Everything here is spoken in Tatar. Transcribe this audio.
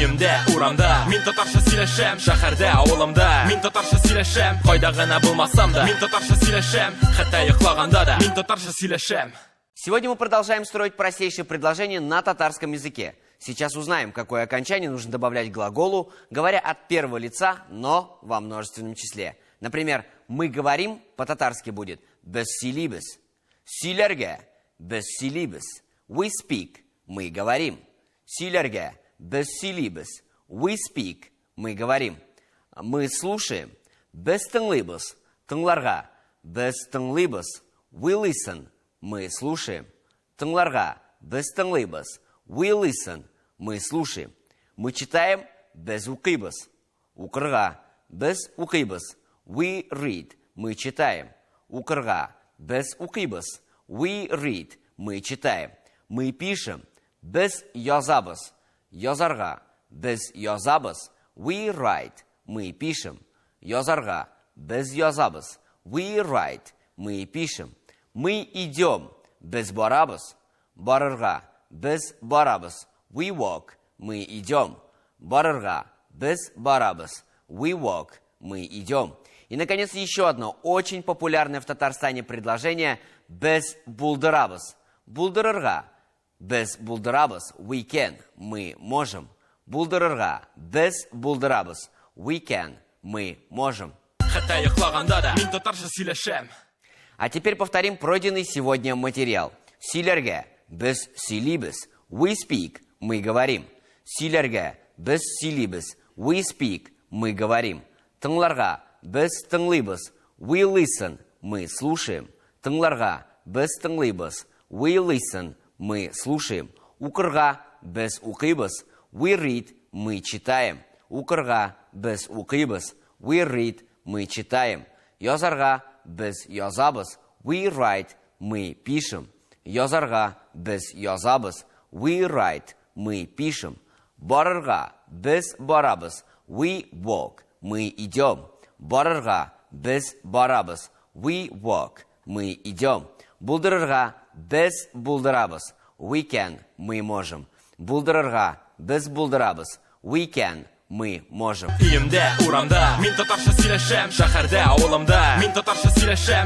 Өйімде, урамда, мен татарша сөйлешем. Шәһәрдә, авылымда, мен татарша сөйлешем. Кайда гына булмасам да, мен татарша сөйлешем. Хәтта йоклаганда да, мен татарша сөйлешем. Сегодня мы продолжаем строить простейшие предложения на татарском языке. Сейчас узнаем, какое окончание нужно добавлять к глаголу, говоря от первого лица, но во множественном числе. Например, мы говорим по-татарски будет без силибес. Силерге без силибес. We speak. Мы говорим. Силерге без силибес. We speak. Мы говорим. Мы слушаем. Без тыңлыбыз. Тыңларга. Без тыңлыбыз. We listen. Мы слушаем. Тыңларга. Без тыңлыбыз. We listen. Мы слушаем. Мы читаем. Без укыйбыз. Укырга. Без укыйбыз. We read. Мы читаем. Укырга. Без укыйбыз. We read. Мы читаем. Мы пишем. Без язабыз. Язарга. Без язабыз. We write. Мы пишем. Язарга. Без язабыз. We write. Мы пишем. Мы идем. Без барабыз. Барырга. Без барабыз. We walk. Мы идем. Барырга. Без барабыз. We walk. Мы идем. И, наконец, еще одно очень популярное в Татарстане предложение без булдырабыз. Булдырырга. Без булдырабыз. We can. Мы можем. Булдырырга. Без булдырабыз. We can. Мы можем. Хәтта йоклаганда да, мен татарша сөйлешем. А теперь повторим пройденный сегодня материал. Силерге. Без силибес. We speak. Мы говорим. Силерге. Без силибес. We speak. Мы говорим. Тыңларга. Без тыңлыбыз. We listen. Мы слушаем. Тыңларга. Без тыңлыбыз. We listen. Мы слушаем. Укырга. Без укыйбыз. We read. Мы читаем. Укырга. Без укыйбыз. We read. Мы читаем. Язарга. Без язабыз. We write. Мы пишем. Язарга. Без язабыз. We write. Мы пишем. Барырга. Без барабыз. We walk. Мы идем. Барырга. Без барабыз. We walk. Мы идем. Булдырырга. Без булдырабыз. We can. Мы можем. Булдырырга. Без булдырабыз. We can. Мы можем. Өйімде, урамда, мен татарша сөйлешем. Шәһәрдә, авылымда, мен татарша сөйлешем.